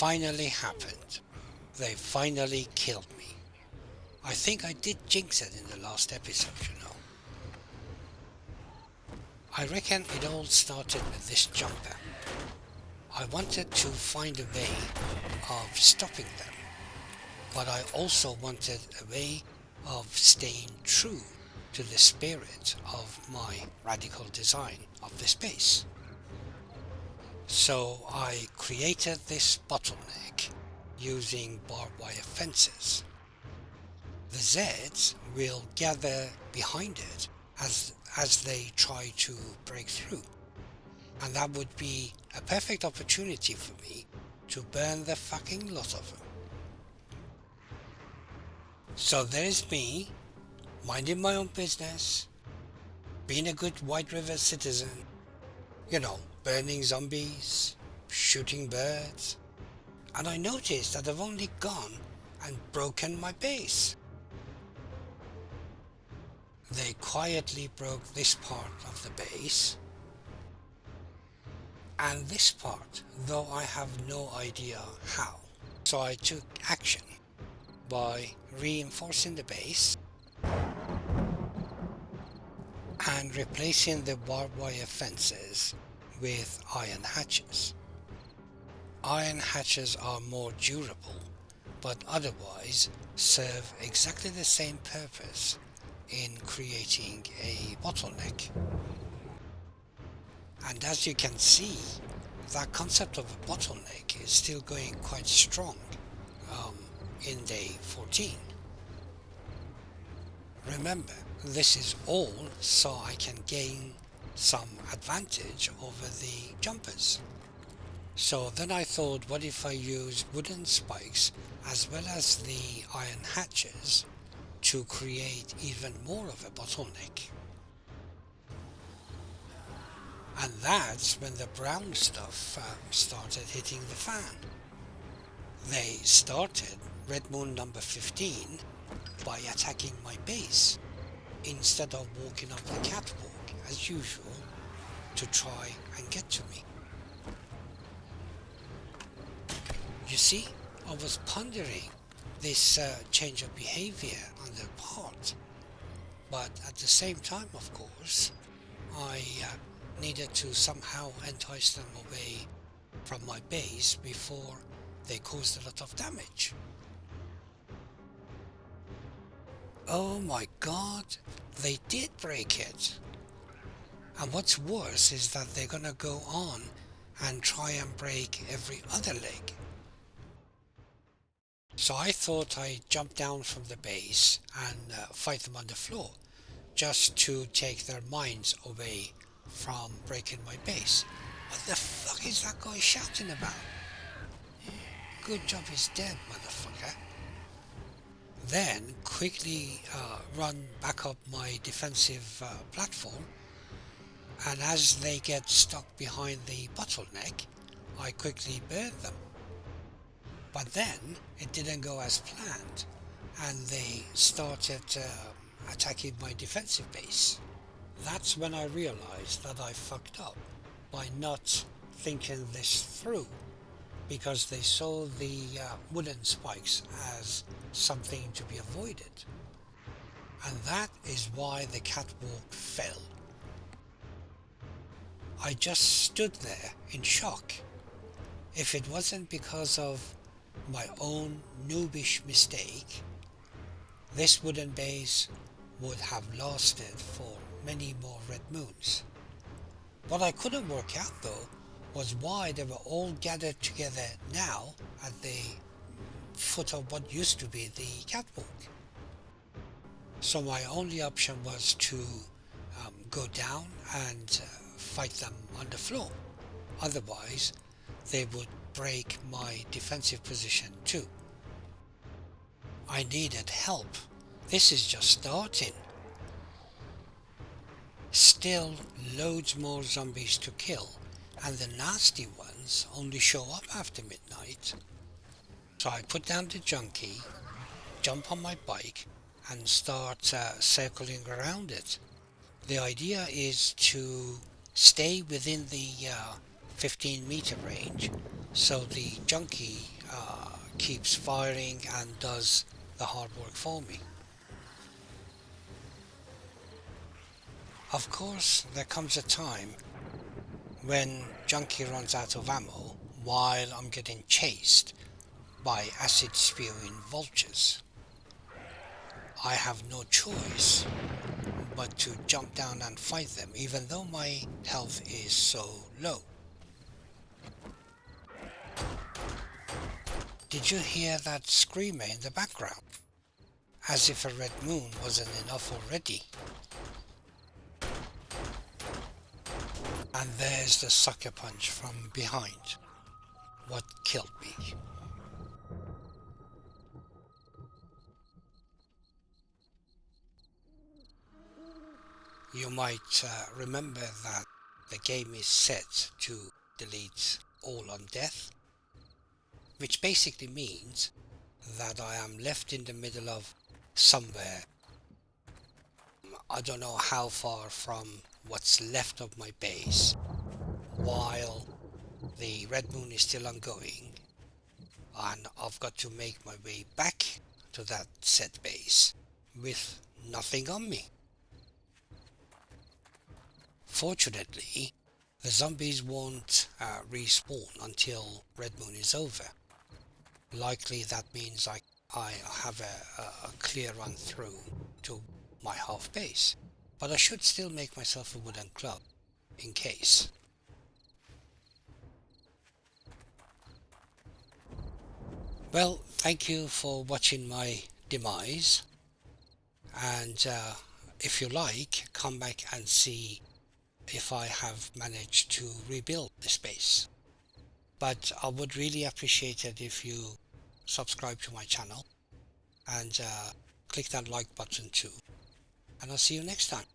finally happened. They finally killed me. I think I did jinx it in the last episode, you know. I reckon it all started with this jumper. I wanted to find a way of stopping them, but I also wanted a way of staying true to the spirit of my radical design of the space. So I created this bottleneck using barbed wire fences. The Zeds will gather behind it as they try to break through, and that would be a perfect opportunity for me to burn the fucking lot of them. So there's me, minding my own business, being a good White River citizen, you know, burning zombies, shooting birds, and I noticed that I've only gone and broken my base. They quietly broke this part of the base, and this part, though I have no idea how. So I took action by reinforcing the base and replacing the barbed wire fences with iron hatches. Iron hatches are more durable, but otherwise serve exactly the same purpose in creating a bottleneck. And as you can see, that concept of a bottleneck is still going quite strong in day 14. Remember, this is all so I can gain some advantage over the jumpers. So then I thought, what if I use wooden spikes as well as the iron hatches to create even more of a bottleneck? And that's when the brown stuff started hitting the fan. They started Red Moon number 15 by attacking my base instead of walking up the catwalk as usual to try and get to me. You see, I was pondering this change of behavior on their part, but at the same time, of course, I needed to somehow entice them away from my base before they caused a lot of damage. Oh my god, they did break it. And what's worse is that they're gonna go on and try and break every other leg. So I thought I'd jump down from the base and fight them on the floor, just to take their minds away from breaking my base. What the fuck is that guy shouting about? Good job he's dead, motherfucker. Then quickly run back up my defensive platform, and as they get stuck behind the bottleneck, I quickly burn them. But then it didn't go as planned, and they started attacking my defensive base. That's when I realized that I fucked up by not thinking this through, because they saw the wooden spikes as something to be avoided. And that is why the catwalk fell. I just stood there in shock. If it wasn't because of my own noobish mistake, this wooden base would have lasted for many more red moons. What I couldn't work out though was why they were all gathered together now at the foot of what used to be the catwalk. So my only option was to go down and fight them on the floor. Otherwise they would break my defensive position too. I needed help. This is just starting. Still loads more zombies to kill, and the nasty ones only show up after midnight. So I put down the junkie, jump on my bike and start circling around it. The idea is to stay within the 15 meter range so the junkie keeps firing and does the hard work for me. Of course, there comes a time when Junkie runs out of ammo while I'm getting chased by acid-spewing vultures. I have no choice but to jump down and fight them, even though my health is so low. Did you hear that screamer in the background? As if a red moon wasn't enough already. And there's the sucker punch from behind. What killed me. You might remember that the game is set to delete all on death, which basically means that I am left in the middle of somewhere. I don't know how far from what's left of my base, while the red moon is still ongoing, and I've got to make my way back to that set base with nothing on me. Fortunately, the zombies won't respawn until red moon is over. Likely that means I have a clear run through to my half base, but I should still make myself a wooden club in case. Well, thank you for watching my demise, and if you like, come back and see if I have managed to rebuild this base. But I would really appreciate it if you subscribe to my channel and click that like button too. And I'll see you next time.